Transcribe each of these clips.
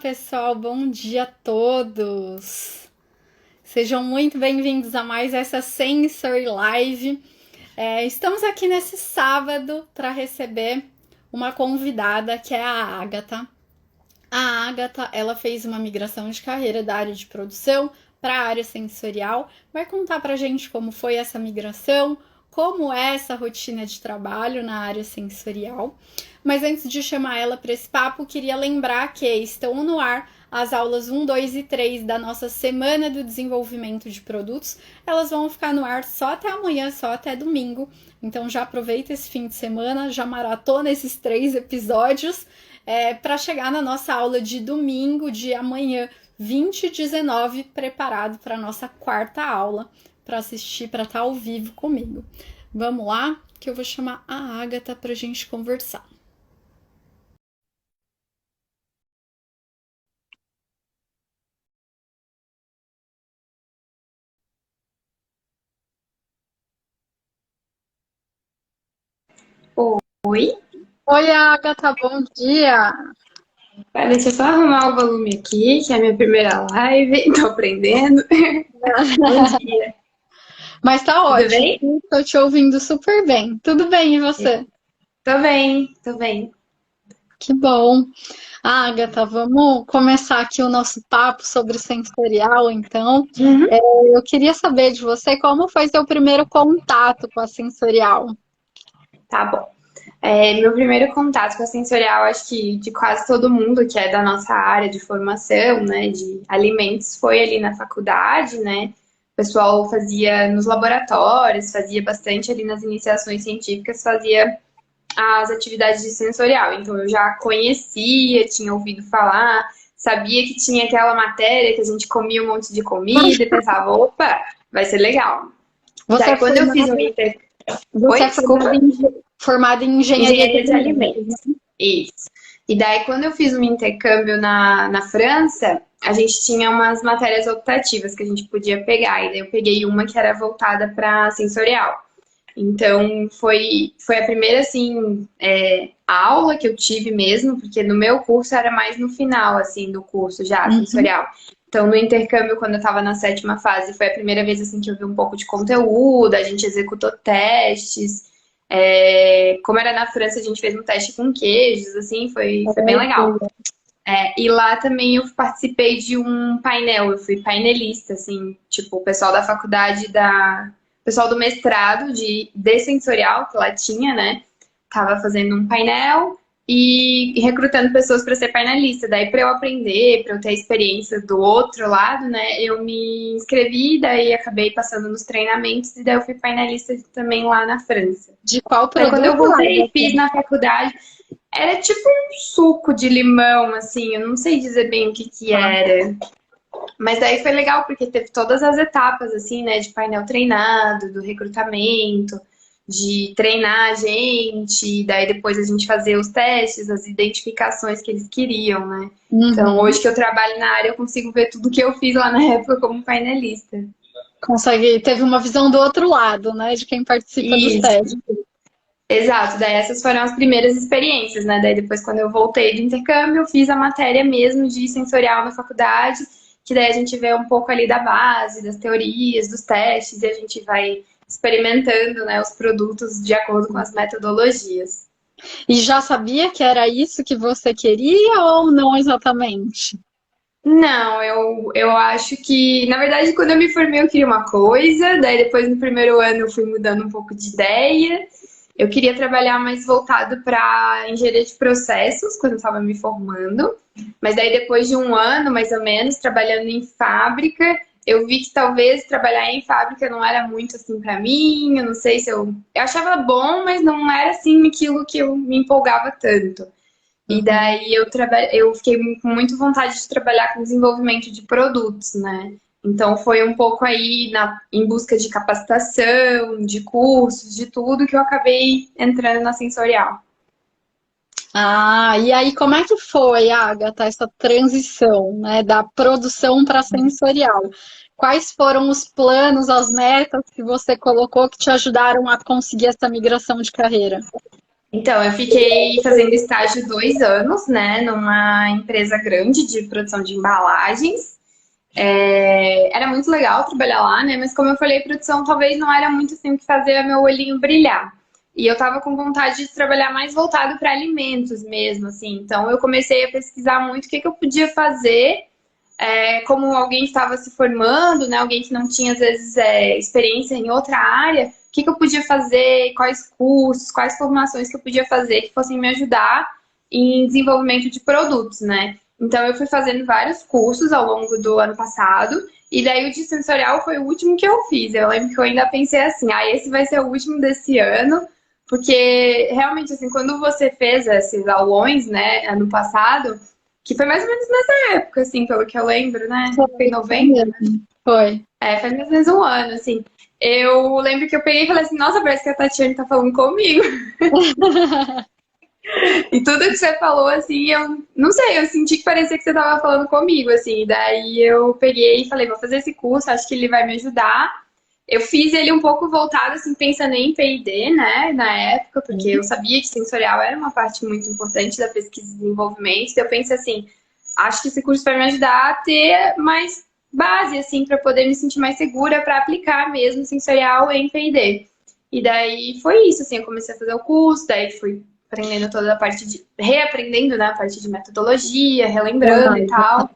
pessoal, bom dia a todos. Sejam muito bem-vindos a mais essa Sensory Live. Estamos aqui nesse sábado para receber uma convidada que é a Agatha. A Agatha, ela fez uma migração de carreira da área de produção para a área sensorial. Vai contar para a gente como foi essa migração, como é essa rotina de trabalho na área sensorial. Mas antes de chamar ela para esse papo, queria lembrar que estão no ar as aulas 1, 2 e 3 da nossa Semana do Desenvolvimento de Produtos. Elas vão ficar no ar só até amanhã, só até domingo. Então já aproveita esse fim de semana, já maratona esses 3 episódios para chegar na nossa aula de domingo, de amanhã, 2019, preparado para a nossa quarta aula, para assistir, para estar ao vivo comigo. Vamos lá, que eu vou chamar a Agatha para a gente conversar. Oi? Oi, Agatha, bom dia! Deixa eu só arrumar o volume aqui, que é a minha primeira live, tô aprendendo. Bom dia. Mas tá Tudo ótimo, bem? tô te ouvindo super bem. Tudo bem, e você? Tô bem, tô bem. Que bom! Agatha, vamos começar aqui o nosso papo sobre sensorial, então. Uhum. Eu queria saber de você como foi seu primeiro contato com a sensorial. Tá bom. Meu primeiro contato com a sensorial, acho que de quase todo mundo que é da nossa área de formação, né, de alimentos, foi ali na faculdade, né? O pessoal fazia nos laboratórios, fazia bastante ali nas iniciações científicas, fazia as atividades de sensorial. Então eu já conhecia, tinha ouvido falar, sabia que tinha aquela matéria que a gente comia um monte de comida e pensava, opa, vai ser legal. Você é Daí quando eu fiz formada, o inter... você Oi, é formada desculpa? formada em engenharia de Engenharia de alimentos, alimentos. né? Isso. E daí, quando eu fiz um intercâmbio na França, a gente tinha umas matérias optativas que a gente podia pegar. E daí eu peguei uma que era voltada para sensorial. Então, foi a primeira, assim, aula que eu tive mesmo, porque no meu curso era mais no final, assim, do curso já, Uhum. sensorial. Então, no intercâmbio, quando eu estava na sétima fase, foi a primeira vez, assim, que eu vi um pouco de conteúdo, a gente executou testes. Como era na França, a gente fez um teste com queijos, assim, foi bem legal. E lá também eu participei de um painel, eu fui painelista, assim, tipo, o pessoal da faculdade o pessoal do mestrado de sensorial que lá tinha, né? Tava fazendo um painel e recrutando pessoas para ser painelista. Daí, para eu aprender, para eu ter a experiência do outro lado, né? Eu me inscrevi, daí acabei passando nos treinamentos e daí eu fui painelista também lá na França. De qual Daí, quando eu produto, voltei e fiz Agatha? na faculdade, era tipo um suco de limão, assim, eu não sei dizer bem o que que era. Mas daí foi legal porque teve todas as etapas, assim, né, de painel treinado, do recrutamento, de treinar a gente, daí depois a gente fazer os testes, as identificações que eles queriam, né? Então, Uhum. hoje que eu trabalho na área, eu consigo ver tudo que eu fiz lá na época como painelista. Teve uma visão do outro lado, né, de quem participa dos Isso. testes. Exato, daí essas foram as primeiras experiências, né? Daí depois, quando eu voltei do intercâmbio, eu fiz a matéria mesmo de sensorial na faculdade, que daí a gente vê um pouco ali da base, das teorias, dos testes, e a gente vai experimentando, né, os produtos de acordo com as metodologias. E já sabia que era isso que você queria ou não exatamente? Não, eu acho que, na verdade, quando eu me formei, eu queria uma coisa, daí depois no primeiro ano eu fui mudando um pouco de ideia. Eu queria trabalhar mais voltado para engenharia de processos, quando eu estava me formando, mas daí depois de um ano, mais ou menos, trabalhando em fábrica, eu vi que talvez trabalhar em fábrica não era muito assim para mim, eu não sei se eu achava bom, mas não era assim aquilo que eu me empolgava tanto. E Uhum. daí eu fiquei com muito vontade de trabalhar com desenvolvimento de produtos, né? Então foi um pouco aí em busca de capacitação, de cursos, de tudo que eu acabei entrando na sensorial. Ah, e aí como é que foi, Agatha, essa transição, né, da produção para sensorial? Quais foram os planos, as metas que você colocou que te ajudaram a conseguir essa migração de carreira? Então, eu fiquei fazendo estágio 2 anos, né, numa empresa grande de produção de embalagens. Era muito legal trabalhar lá, né? Mas como eu falei, produção talvez não era muito assim o que fazia meu olhinho brilhar. E eu tava com vontade de trabalhar mais voltado para alimentos mesmo, assim. Então eu comecei a pesquisar muito o que que eu podia fazer, como alguém estava se formando, né? Alguém que não tinha, às vezes, experiência em outra área, o que que eu podia fazer, quais cursos, quais formações que eu podia fazer que fossem me ajudar em desenvolvimento de produtos, né? Então eu fui fazendo vários cursos ao longo do ano passado, e daí o de sensorial foi o último que eu fiz. Eu lembro que eu ainda pensei assim, esse vai ser o último desse ano, porque realmente, assim, quando você fez esses aulões, né, ano passado, que foi mais ou menos nessa época, assim, pelo que eu lembro, né? Foi em Foi novembro? mesmo. Foi. Faz mais ou menos um ano, assim. Eu lembro que eu peguei e falei assim, nossa, parece que a Tatiane tá falando comigo. E tudo que você falou, assim, eu não sei, eu senti que parecia que você tava falando comigo, assim. Daí eu peguei e falei, vou fazer esse curso, acho que ele vai me ajudar. Eu fiz ele um pouco voltado, assim, pensando em P&D, né, na época, porque eu sabia que sensorial era uma parte muito importante da pesquisa e desenvolvimento. Então eu pensei assim, acho que esse curso vai me ajudar a ter mais base, assim, para poder me sentir mais segura para aplicar mesmo sensorial em P&D. E daí foi isso, assim, eu comecei a fazer o curso, daí fui aprendendo toda a parte de... reaprendendo, né, a parte de metodologia, relembrando e tal.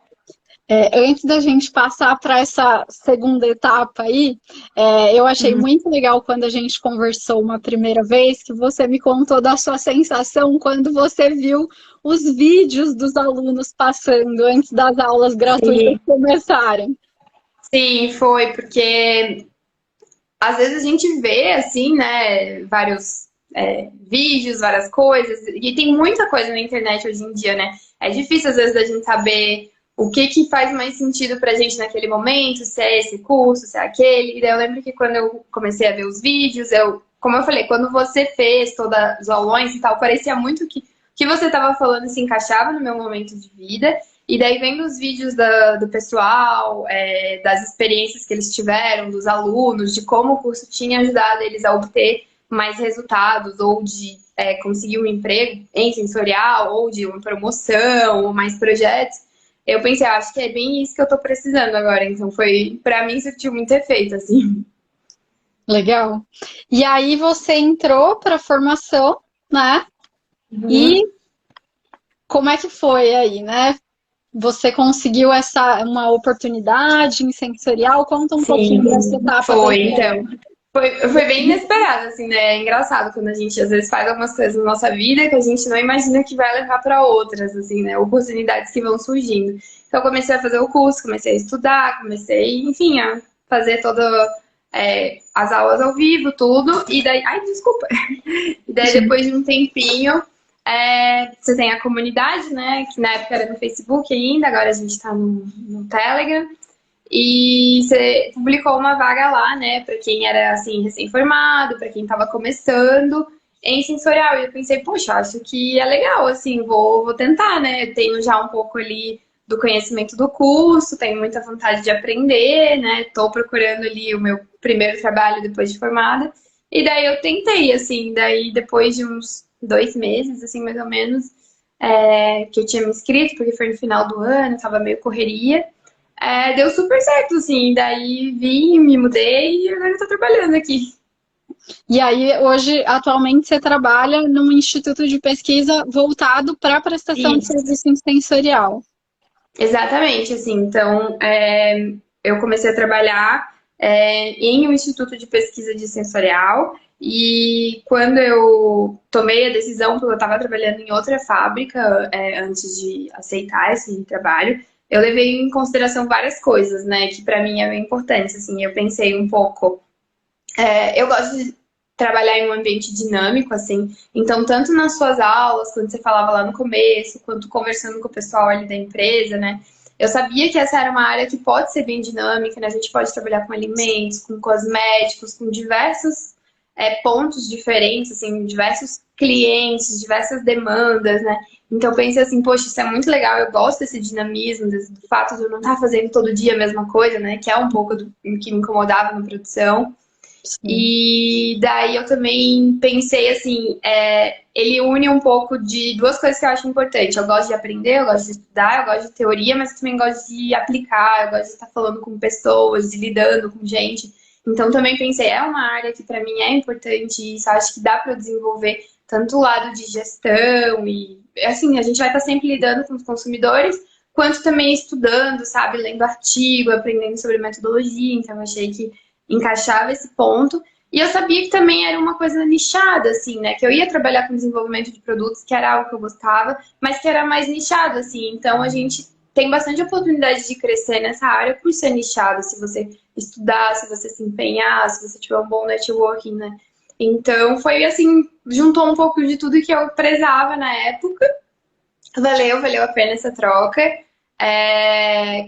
Antes da gente passar para essa segunda etapa aí, eu achei Uhum. muito legal quando a gente conversou uma primeira vez que você me contou da sua sensação quando você viu os vídeos dos alunos passando antes das aulas gratuitas Sim, começarem. sim, foi, porque às vezes a gente vê, assim, né, vários vídeos, várias coisas, e tem muita coisa na internet hoje em dia, né? É difícil, às vezes, da gente saber o que que faz mais sentido pra gente naquele momento, se é esse curso, se é aquele. E daí eu lembro que quando eu comecei a ver os vídeos, como eu falei, quando você fez todos os aulões e tal, parecia muito que o que você estava falando se encaixava no meu momento de vida. E daí vendo os vídeos do pessoal, das experiências que eles tiveram, dos alunos, de como o curso tinha ajudado eles a obter mais resultados, ou de conseguir um emprego em sensorial, ou de uma promoção, ou mais projetos, eu pensei, acho que é bem isso que eu tô precisando agora. Então foi, pra mim, surtiu muito efeito, assim. Legal. E aí você entrou para a formação, né? E Uhum. como é que foi aí, né? Você conseguiu uma oportunidade em sensorial? Conta um pouquinho dessa Sim, etapa da foi, história. então. Foi bem inesperado, assim, né? É engraçado quando a gente às vezes faz algumas coisas na nossa vida que a gente não imagina que vai levar para outras, assim, né? Oportunidades que vão surgindo. Então, eu comecei a fazer o curso, comecei a estudar, comecei, enfim, a fazer todas as aulas ao vivo, tudo. E daí, ai, desculpa. E daí, depois de um tempinho, você tem a comunidade, né? Que na época era no Facebook ainda, agora a gente tá no Telegram. E você publicou uma vaga lá, né, para quem era assim recém-formado, para quem estava começando em sensorial. E eu pensei, poxa, acho que é legal, assim, vou tentar, né? Eu tenho já um pouco ali do conhecimento do curso, tenho muita vontade de aprender, né? Tô procurando ali o meu primeiro trabalho depois de formada. E daí eu tentei, assim, daí depois de uns 2 meses, assim, mais ou menos, que eu tinha me inscrito, porque foi no final do ano, tava meio correria. Deu super certo, assim. Daí vim, me mudei e agora eu tô trabalhando aqui. E aí, hoje, atualmente, você trabalha num instituto de pesquisa voltado para a prestação de Isso, serviço sensorial. exatamente, assim. Então, eu comecei a trabalhar em um instituto de pesquisa de sensorial. E quando eu tomei a decisão, porque eu estava trabalhando em outra fábrica antes de aceitar esse trabalho, eu levei em consideração várias coisas, né, que para mim é bem importante. Assim, eu pensei um pouco. Eu gosto de trabalhar em um ambiente dinâmico, assim. Então, tanto nas suas aulas, quando você falava lá no começo, quanto conversando com o pessoal ali da empresa, né? Eu sabia que essa era uma área que pode ser bem dinâmica, né? A gente pode trabalhar com alimentos, com cosméticos, com diversos pontos diferentes, assim, diversos clientes, diversas demandas, né? Então, eu pensei assim, poxa, isso é muito legal, eu gosto desse dinamismo, do fato de eu não estar fazendo todo dia a mesma coisa, né? Que é um pouco do que me incomodava na produção. Sim. E daí eu também pensei assim, ele une um pouco de duas coisas que eu acho importante. Eu gosto de aprender, eu gosto de estudar, eu gosto de teoria, mas também gosto de aplicar, eu gosto de estar falando com pessoas, de lidando com gente. Então também pensei, é uma área que para mim é importante, isso eu acho que dá para desenvolver tanto o lado de gestão e assim, a gente vai estar sempre lidando com os consumidores, quanto também estudando, sabe, lendo artigo, aprendendo sobre metodologia, então eu achei que encaixava esse ponto. E eu sabia que também era uma coisa nichada, assim, né? Que eu ia trabalhar com desenvolvimento de produtos, que era algo que eu gostava, mas que era mais nichado, assim. Então a gente tem bastante oportunidade de crescer nessa área por ser nichado, se você estudar, se você se empenhar, se você tiver um bom networking, né? Então foi assim, juntou um pouco de tudo que eu prezava na época. Valeu a pena essa troca.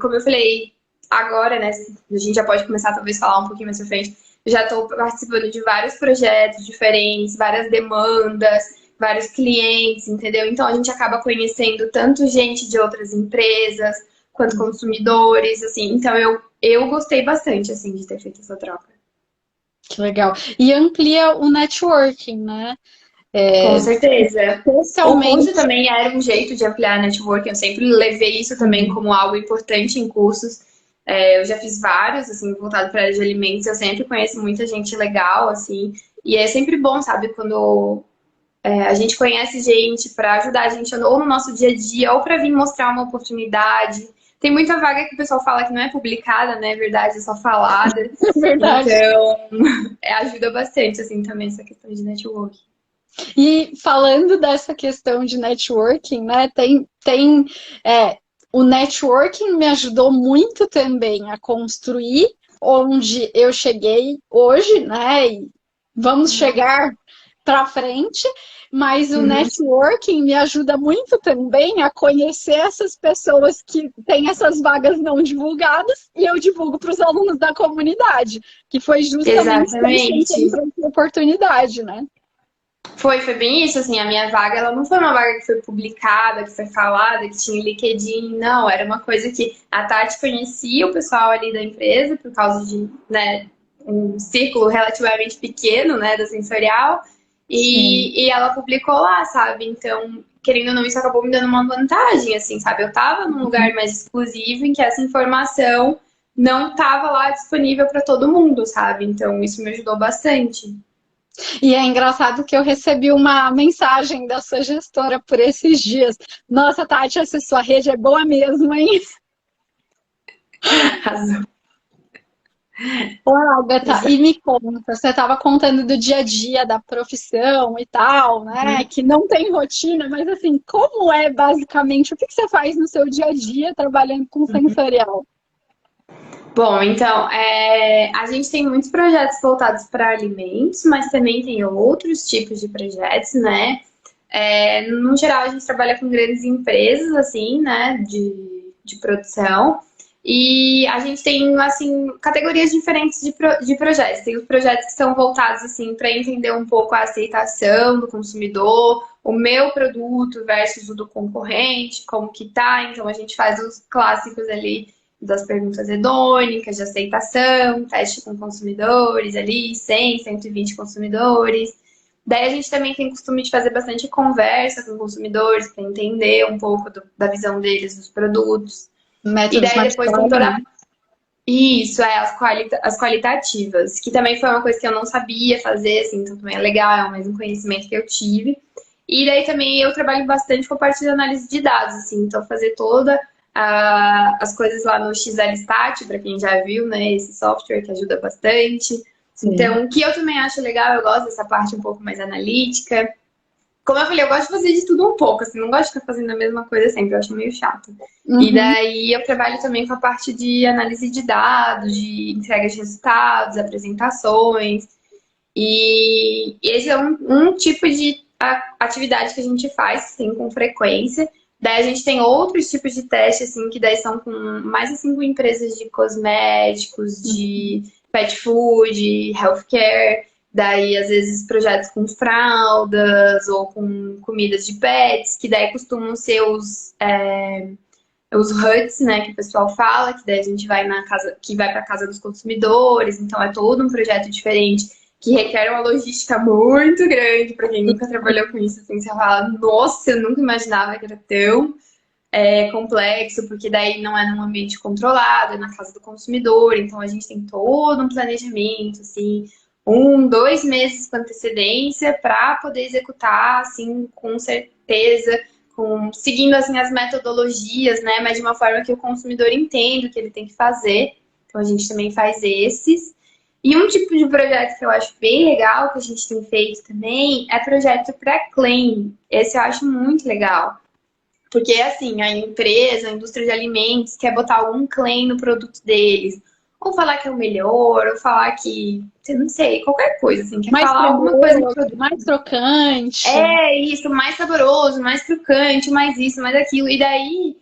Como eu falei, agora, né? A gente já pode começar talvez a falar um pouquinho mais pra frente. Eu já estou participando de vários projetos diferentes, várias demandas, vários clientes, entendeu? Então a gente acaba conhecendo tanto gente de outras empresas quanto consumidores, assim. Então eu gostei bastante, assim, de ter feito essa troca. Que legal. E amplia o networking, né? Com certeza. O curso Especialmente. também era um jeito de ampliar a networking. Eu sempre levei isso também como algo importante em cursos. Eu já fiz vários, assim, voltado para a área de alimentos. Eu sempre conheço muita gente legal, assim. E é sempre bom, sabe, quando a gente conhece gente para ajudar a gente ou no nosso dia a dia ou para vir mostrar uma oportunidade. Tem muita vaga que o pessoal fala que não é publicada, né? É verdade, é só falada. É verdade. Então, ajuda bastante, assim, também essa questão de networking. E falando dessa questão de networking, né? É, o networking me ajudou muito também a construir onde eu cheguei hoje, né? E vamos chegar para frente, mas o Uhum. networking me ajuda muito também a conhecer essas pessoas que têm essas vagas não divulgadas e eu divulgo para os alunos da comunidade, que foi justamente quando você Exatamente. encontrou essa oportunidade, né? Foi bem isso, assim, a minha vaga, ela não foi uma vaga que foi publicada, que foi falada, que tinha LinkedIn, não, era uma coisa que a Tati conhecia o pessoal ali da empresa, por causa de, né, um círculo relativamente pequeno, né, da sensorial, Sim. e ela publicou lá, sabe, então, querendo ou não, isso acabou me dando uma vantagem, assim, sabe, eu tava num lugar mais exclusivo em que essa informação não estava lá disponível para todo mundo, sabe, então isso me ajudou bastante. E é engraçado que eu recebi uma mensagem da sua gestora por esses dias. Nossa, Tati, essa sua rede é boa mesmo, hein? Ô, Agatha, e me conta, você estava contando do dia a dia da profissão e tal, né? Que não tem rotina, mas assim, como é basicamente, o que você faz no seu dia a dia trabalhando com sensorial? Bom, então, a gente tem muitos projetos voltados para alimentos, mas também tem outros tipos de projetos, né? No geral, a gente trabalha com grandes empresas, assim, né, de produção. E a gente tem, assim, categorias diferentes de projetos. Tem os projetos que são voltados, assim, para entender um pouco a aceitação do consumidor, o meu produto versus o do concorrente, como que tá. Então, a gente faz os clássicos ali das perguntas hedônicas, de aceitação, teste com consumidores ali, 100, 120 consumidores. Daí a gente também tem costume de fazer bastante conversa com consumidores para entender um pouco da visão deles dos produtos. E Métodos daí mais depois tem claros, toda né? isso, as qualitativas, que também foi uma coisa que eu não sabia fazer, assim, então também é legal, é mais um conhecimento que eu tive. E daí também eu trabalho bastante com a parte de análise de dados, assim, então fazer toda as coisas lá no XLStat, para quem já viu, né, esse software que ajuda bastante. Sim. Então, o que eu também acho legal, eu gosto dessa parte um pouco mais analítica. Como eu falei, eu gosto de fazer de tudo um pouco, assim, não gosto de ficar fazendo a mesma coisa sempre, eu acho meio chato. E Uhum. daí eu trabalho também com a parte de análise de dados, de entrega de resultados, apresentações. E esse é um tipo de atividade que a gente faz, sim, com frequência. Daí a gente tem outros tipos de teste, assim, que daí são com mais assim com empresas de cosméticos, de pet food, healthcare. Daí, às vezes, projetos com fraldas ou com comidas de pets, que daí costumam ser os HUTs, né, que o pessoal fala, que daí a gente vai na casa, que vai para casa dos consumidores, então é todo um projeto diferente que requer uma logística muito grande para quem nunca trabalhou com isso, assim, você fala, nossa, eu nunca imaginava que era tão complexo, porque daí não é num ambiente controlado, é na casa do consumidor, então a gente tem todo um planejamento, assim, 2 meses com antecedência para poder executar, assim, com certeza, seguindo assim as metodologias, né? Mas de uma forma que o consumidor entenda o que ele tem que fazer. Então a gente também faz esses. E um tipo de projeto que eu acho bem legal, que a gente tem feito também, é projeto pré-claim. Esse eu acho muito legal. Porque, assim, a empresa, a indústria de alimentos, quer botar algum claim no produto deles. Ou falar que é o melhor, ou falar que, não sei, qualquer coisa, assim. Quer Mais falar alguma coisa no cremoso, produto. mais crocante. É isso, mais saboroso, mais crocante, mais isso, mais aquilo. E daí,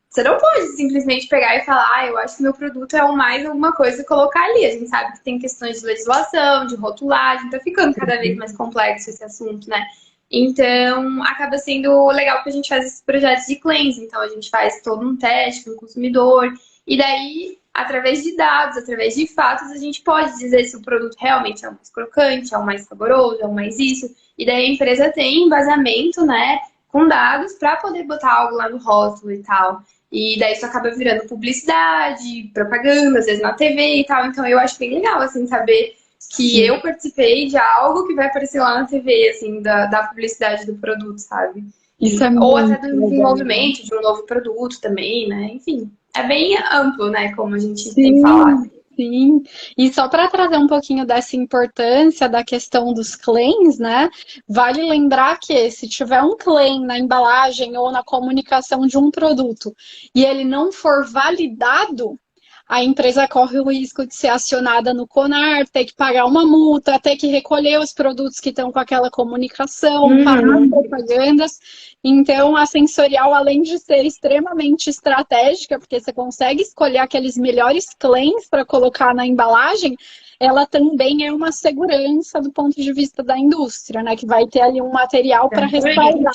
você não pode simplesmente pegar e falar, eu acho que meu produto é o mais alguma coisa e colocar ali. A gente sabe que tem questões de legislação, de rotulagem, tá ficando cada vez mais complexo esse assunto, né? Então, acaba sendo legal que a gente faz esses projetos de claims. Então, a gente faz todo um teste com o consumidor. E daí, através de dados, através de fatos, a gente pode dizer se o produto realmente é o mais crocante, é o mais saboroso, é o mais isso. E daí a empresa tem embasamento, né, com dados para poder botar algo lá no rótulo e tal. E daí isso acaba virando publicidade, propaganda, às vezes na TV e tal. Então eu acho bem legal, assim, saber que eu participei de algo que vai aparecer lá na TV, assim, da publicidade do produto, sabe? Isso é Ou até muito do legal. desenvolvimento de um novo produto também, né? Enfim, é bem amplo, né? Como a gente tem Sim, falado. sim. E só para trazer um pouquinho dessa importância da questão dos claims, né? Vale lembrar que se tiver um claim na embalagem ou na comunicação de um produto e ele não for validado, a empresa corre o risco de ser acionada no CONAR, ter que pagar uma multa, ter que recolher os produtos que estão com aquela comunicação, pagar propagandas. Então, a sensorial, além de ser extremamente estratégica, porque você consegue escolher aqueles melhores claims para colocar na embalagem, ela também é uma segurança do ponto de vista da indústria, né? Que vai ter ali um material para respaldar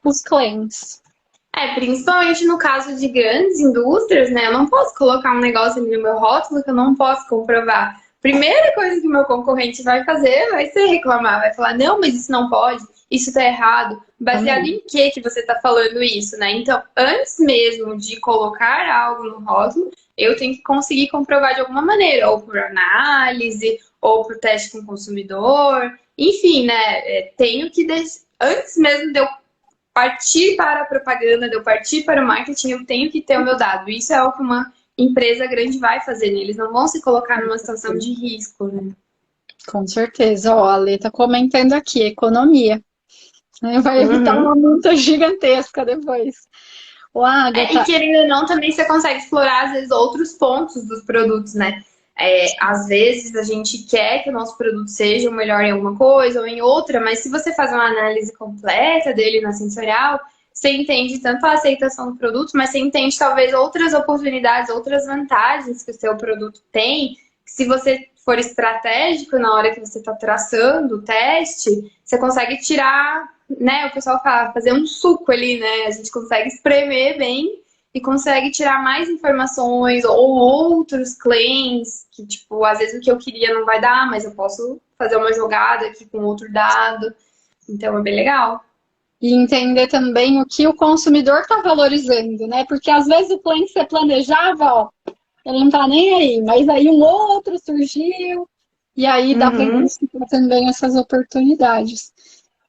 os claims. Principalmente no caso de grandes indústrias, né? Eu não posso colocar um negócio ali no meu rótulo que eu não posso comprovar. Primeira coisa que o meu concorrente vai fazer vai ser reclamar, vai falar, não, mas isso não pode, isso tá errado. Baseado em que você tá falando isso, né? Então, antes mesmo de colocar algo no rótulo, eu tenho que conseguir comprovar de alguma maneira, ou por análise, ou por teste com o consumidor, enfim, né? Tenho que, antes mesmo de eu partir para a propaganda, de eu partir para o marketing, eu tenho que ter o meu dado. Isso é o que uma empresa grande vai fazer, né? Eles não vão se colocar numa situação de risco, né? Com certeza. Ó, a Lê tá comentando aqui, economia. Vai evitar uma multa gigantesca depois. O Agatha. E querendo ou não, também você consegue explorar, às vezes, outros pontos dos produtos, né? Às vezes a gente quer que o nosso produto seja o melhor em alguma coisa ou em outra, mas se você faz uma análise completa dele na sensorial, você entende tanto a aceitação do produto, mas você entende talvez outras oportunidades, outras vantagens que o seu produto tem. Se você for estratégico na hora que você está traçando o teste, você consegue tirar, né? O pessoal fala, fazer um suco ali, né? A gente consegue espremer bem e consegue tirar mais informações ou outros claims que, tipo, às vezes o que eu queria não vai dar, mas eu posso fazer uma jogada aqui com outro dado. Então é bem legal. E entender também o que o consumidor está valorizando, né? Porque às vezes o claim que você planejava, ó, ele não tá nem aí, mas aí um outro surgiu, e aí dá para identificar também essas oportunidades.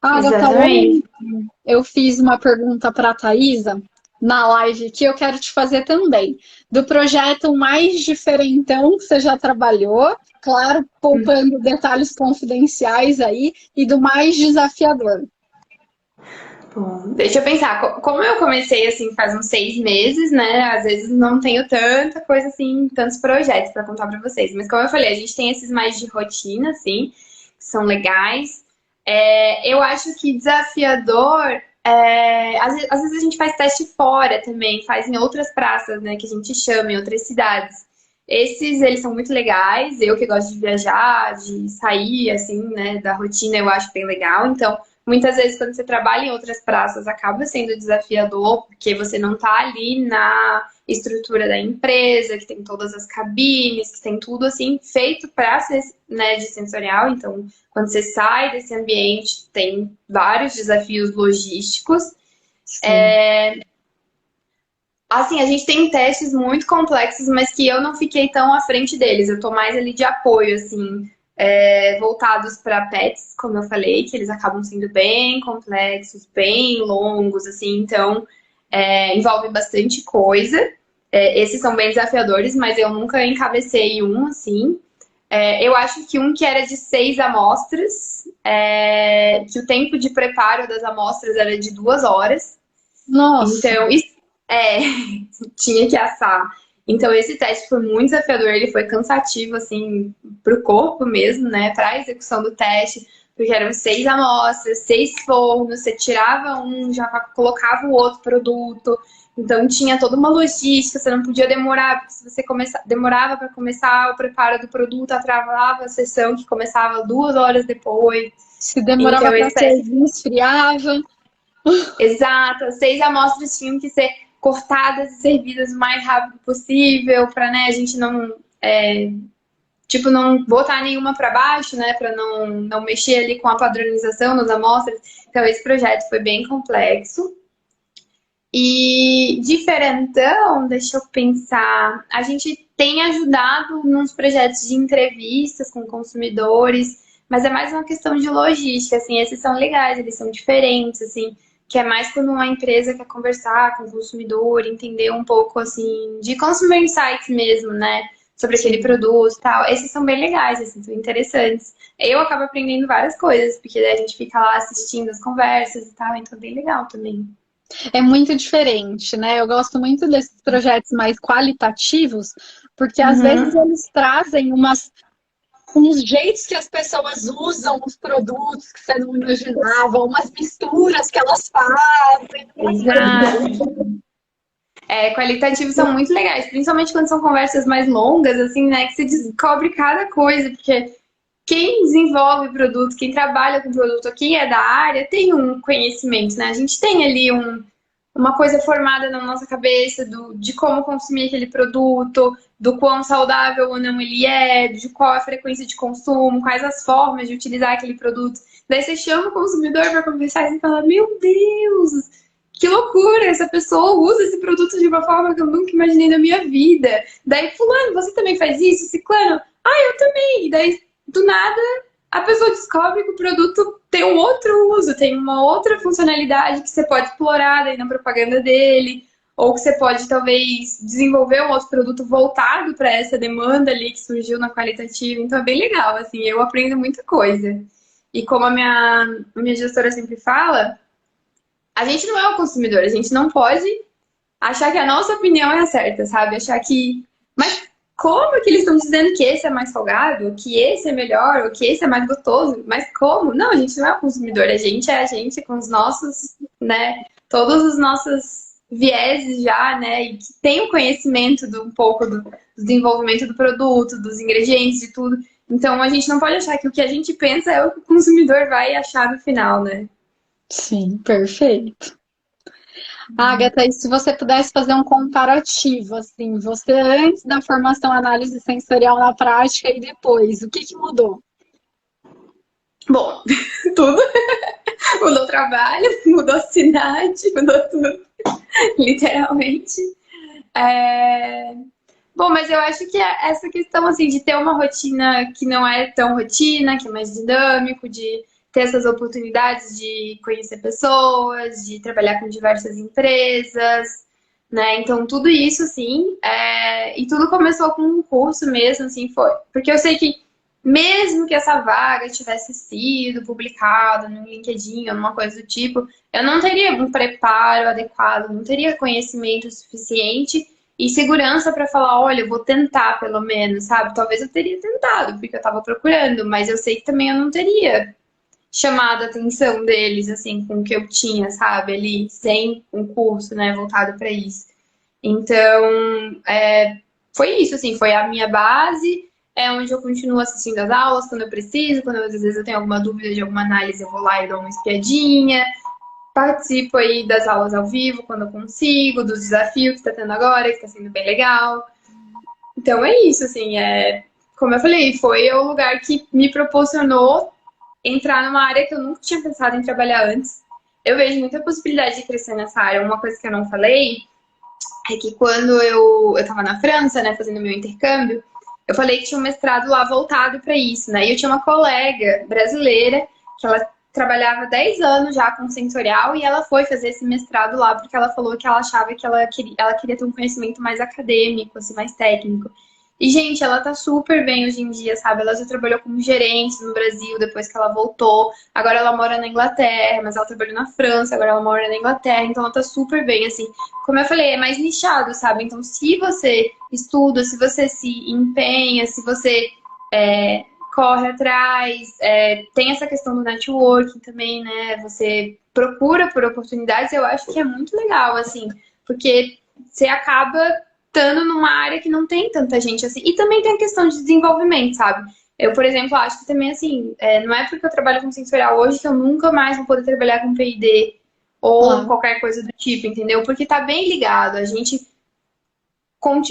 Exatamente. Eu fiz uma pergunta para a Thaisa na live que eu quero te fazer também. Do projeto mais diferentão que você já trabalhou, claro, poupando detalhes confidenciais aí, e do mais desafiador. Bom, deixa eu pensar. Como eu comecei assim faz uns 6 meses, né? Às vezes não tenho tanta coisa assim, tantos projetos para contar para vocês. Mas como eu falei, a gente tem esses mais de rotina, assim, que são legais. Eu acho que desafiador. Às vezes a gente faz teste fora também, faz em outras praças, né? Que a gente chama, em outras cidades. Esses, eles são muito legais. Eu que gosto de viajar, de sair, assim, né? Da rotina, eu acho bem legal. Então, muitas vezes quando você trabalha em outras praças acaba sendo desafiador, porque você não tá ali na estrutura da empresa, que tem todas as cabines, que tem tudo assim feito para ser, né, de sensorial. Então, quando você sai desse ambiente, tem vários desafios logísticos. Sim. Assim, a gente tem testes muito complexos, mas que eu não fiquei tão à frente deles. Eu tô mais ali de apoio, assim, voltados para pets, como eu falei, que eles acabam sendo bem complexos, bem longos, assim, então envolve bastante coisa. Esses são bem desafiadores, mas eu nunca encabecei um, assim. Eu acho que um que era de 6 amostras, que o tempo de preparo das amostras era de 2 horas. Nossa, Então, é, tinha que assar. Então, esse teste foi muito desafiador, ele foi cansativo, assim, pro corpo mesmo, né, pra execução do teste, porque eram 6 amostras, 6 fornos, você tirava um, já colocava o outro produto, então tinha toda uma logística, você não podia demorar, porque se você demorava para começar o preparo do produto, atrasava a sessão que começava 2 horas depois. se demorava Então, para esse teste servir, esfriava. exato, as 6 amostras tinham que ser cortadas e servidas o mais rápido possível, para, né, a gente não, tipo, não botar nenhuma para baixo, né, para não mexer ali com a padronização das amostras. Então, esse projeto foi bem complexo. E diferentão, deixa eu pensar, a gente tem ajudado nos projetos de entrevistas com consumidores, mas é mais uma questão de logística, assim, esses são legais, eles são diferentes, assim, que é mais quando uma empresa quer conversar com o consumidor, entender um pouco, assim, de consumer insights mesmo, né, sobre aquele Sim. produto e tal. Esses são bem legais, assim, são interessantes. Eu acabo aprendendo várias coisas, porque daí a gente fica lá assistindo as conversas e tal, então é bem legal também. É muito diferente, né? Eu gosto muito desses projetos mais qualitativos, porque às vezes Uhum. eles trazem uns jeitos que as pessoas usam os produtos que você não imaginava, umas misturas que elas fazem, umas Exato. Qualitativos são muito legais, principalmente quando são conversas mais longas, assim, né? Que você descobre cada coisa, porque quem desenvolve produto, quem trabalha com produto, quem é da área, tem um conhecimento, né? A gente tem ali uma coisa formada na nossa cabeça de como consumir aquele produto, do quão saudável ou não ele é, de qual a frequência de consumo, quais as formas de utilizar aquele produto. Daí você chama o consumidor para conversar e você fala: Meu Deus, que loucura! Essa pessoa usa esse produto de uma forma que eu nunca imaginei na minha vida. Daí, Fulano, você também faz isso? Ciclano, eu também. E daí, do nada, a pessoa descobre que o produto tem um outro uso, tem uma outra funcionalidade que você pode explorar daí na propaganda dele, ou que você pode talvez desenvolver um outro produto voltado para essa demanda ali que surgiu na qualitativa. Então é bem legal, assim, eu aprendo muita coisa. E como a minha gestora sempre fala, a gente não é o consumidor, a gente não pode achar que a nossa opinião é a certa, sabe? Achar que. Mas como que eles estão dizendo que esse é mais salgado, que esse é melhor, ou que esse é mais gostoso? Mas como? Não, a gente não é o consumidor, a gente é a gente com os nossos, né? Todos os nossos vieses já, né? E que tem o conhecimento um pouco do desenvolvimento do produto, dos ingredientes, de tudo. Então a gente não pode achar que o que a gente pensa é o que o consumidor vai achar no final, né? Sim, perfeito. Agatha, e se você pudesse fazer um comparativo, assim, você antes da formação análise sensorial na prática e depois, o que mudou? Bom, tudo. Mudou o trabalho, mudou a cidade, mudou tudo, literalmente. É... Bom, mas eu acho que essa questão assim de ter uma rotina que não é tão rotina, que é mais dinâmico, de ter essas oportunidades de conhecer pessoas, de trabalhar com diversas empresas, né? Então tudo isso, assim, e tudo começou com um curso mesmo, assim, foi. Porque eu sei que mesmo que essa vaga tivesse sido publicada no LinkedIn ou numa coisa do tipo, eu não teria um preparo adequado, não teria conhecimento suficiente e segurança para falar, olha, eu vou tentar pelo menos, sabe? Talvez eu teria tentado, porque eu estava procurando, mas eu sei que também eu não teria chamado a atenção deles, assim, com o que eu tinha, sabe? Ali, sem um curso, né, voltado para isso. Então, foi isso, assim, foi a minha base. é onde eu continuo assistindo as aulas quando eu preciso, quando às vezes eu tenho alguma dúvida de alguma análise, eu vou lá e dou uma espiadinha. Participo aí das aulas ao vivo quando eu consigo, dos desafios que está tendo agora, que está sendo bem legal. Então é isso, assim, como eu falei, foi o lugar que me proporcionou entrar numa área que eu nunca tinha pensado em trabalhar antes. Eu vejo muita possibilidade de crescer nessa área. Uma coisa que eu não falei é que quando eu estava na França, né, fazendo meu intercâmbio, eu falei que tinha um mestrado lá voltado para isso, né? E eu tinha uma colega brasileira que ela trabalhava 10 anos já com sensorial e ela foi fazer esse mestrado lá porque ela falou que ela achava que ela queria ter um conhecimento mais acadêmico, assim, mais técnico. E, gente, ela tá super bem hoje em dia, sabe? Ela já trabalhou como gerente no Brasil depois que ela voltou. Agora ela mora na Inglaterra, mas ela trabalhou na França, agora ela mora na Inglaterra, então ela tá super bem, assim. Como eu falei, é mais nichado, sabe? Então, se você estuda, se você se empenha, se você corre atrás, tem essa questão do networking também, né? Você procura por oportunidades, eu acho que é muito legal, assim, porque você acaba estando numa área que não tem tanta gente assim. E também tem a questão de desenvolvimento, sabe? Eu, por exemplo, acho que também, assim, não é porque eu trabalho com sensorial hoje que eu nunca mais vou poder trabalhar com P&D ou Claro. qualquer coisa do tipo, entendeu? Porque tá bem ligado.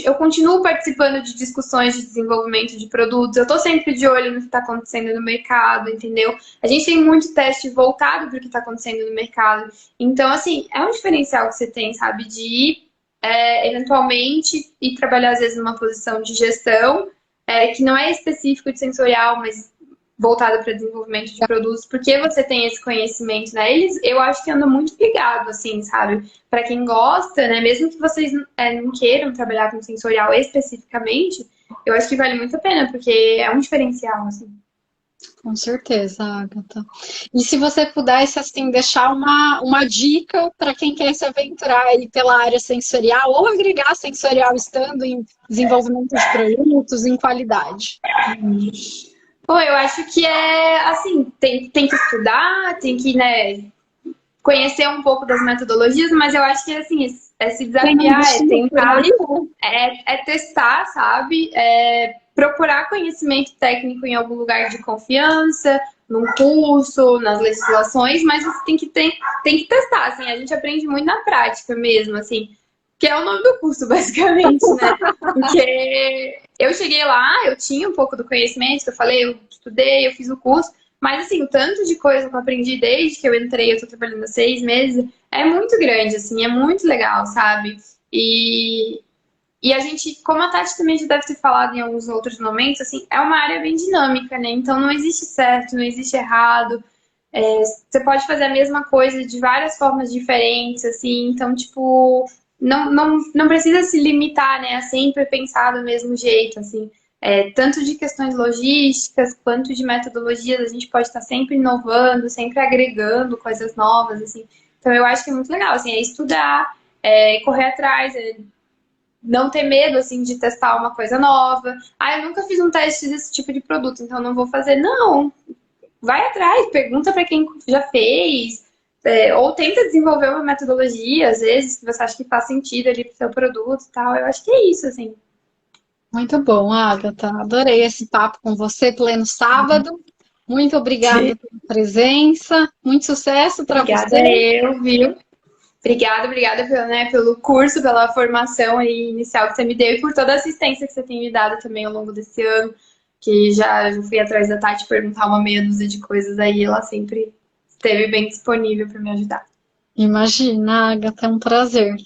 Eu continuo participando de discussões de desenvolvimento de produtos, eu estou sempre de olho no que está acontecendo no mercado, entendeu? A gente tem muito teste voltado para o que está acontecendo no mercado. Então, assim, é um diferencial que você tem, sabe, de ir, eventualmente, ir trabalhar, às vezes, numa posição de gestão, que não é específico de sensorial, mas voltada para desenvolvimento de produtos, porque você tem esse conhecimento, né? Eu acho que andam muito ligado, assim, sabe? Para quem gosta, né? Mesmo que vocês não queiram trabalhar com sensorial especificamente, eu acho que vale muito a pena, porque é um diferencial, assim. Com certeza, Agatha. E se você pudesse, assim, deixar uma dica para quem quer se aventurar aí pela área sensorial ou agregar sensorial estando em desenvolvimento de produtos, em qualidade. Pô, eu acho que assim, tem que estudar, tem que, né, conhecer um pouco das metodologias, mas eu acho que, assim, se Tem um desafiar, bichinho por tentar, aí, né? testar, sabe? Procurar conhecimento técnico em algum lugar de confiança, num curso, nas legislações, mas você tem que testar, assim, a gente aprende muito na prática mesmo, assim, que é o nome do curso, basicamente, né? Porque eu cheguei lá, eu tinha um pouco do conhecimento, que eu falei, eu estudei, eu fiz o curso, mas, assim, o tanto de coisa que eu aprendi desde que eu entrei, eu tô trabalhando há 6 meses, é muito grande, assim, é muito legal, sabe? E a gente, como a Tati também já deve ter falado em alguns outros momentos, assim, é uma área bem dinâmica, né? Então não existe certo, não existe errado. Você pode fazer a mesma coisa de várias formas diferentes, assim, então, tipo, não precisa se limitar, né, a sempre pensar do mesmo jeito, assim. Tanto de questões logísticas quanto de metodologias, a gente pode estar sempre inovando, sempre agregando coisas novas, assim. Então eu acho que é muito legal, assim, é estudar, correr atrás, não ter medo, assim, de testar uma coisa nova. Ah, eu nunca fiz um teste desse tipo de produto, então não vou fazer. Não, vai atrás, pergunta para quem já fez, ou tenta desenvolver uma metodologia, às vezes, que você acha que faz sentido ali pro seu produto e tal. Eu acho que é isso, assim. Muito bom, Agatha. Adorei esse papo com você, pleno sábado. Muito obrigada pela presença. Muito sucesso para Obrigada, você. viu? Obrigada pelo, né, pelo curso, pela formação aí inicial que você me deu e por toda a assistência que você tem me dado também ao longo desse ano, que já fui atrás da Tati perguntar uma meia dúzia de coisas aí, ela sempre esteve bem disponível para me ajudar. Imagina, Agatha, é um prazer.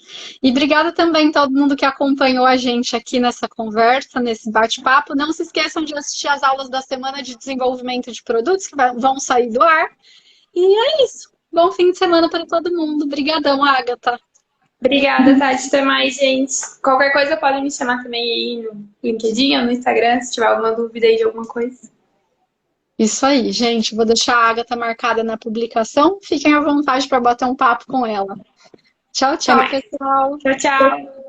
E obrigada também a todo mundo que acompanhou a gente aqui nessa conversa, nesse bate-papo. Não se esqueçam de assistir as aulas da semana de desenvolvimento de produtos que vão sair do ar. E é isso. Bom fim de semana para todo mundo. Obrigadão, Agatha. Obrigada, Tati. Até mais, gente. Qualquer coisa podem me chamar também aí no LinkedIn ou no Instagram, se tiver alguma dúvida aí de alguma coisa. Isso aí, gente. Vou deixar a Agatha marcada na publicação. Fiquem à vontade para bater um papo com ela. Tchau, Até tchau, mais. pessoal. Tchau, tchau.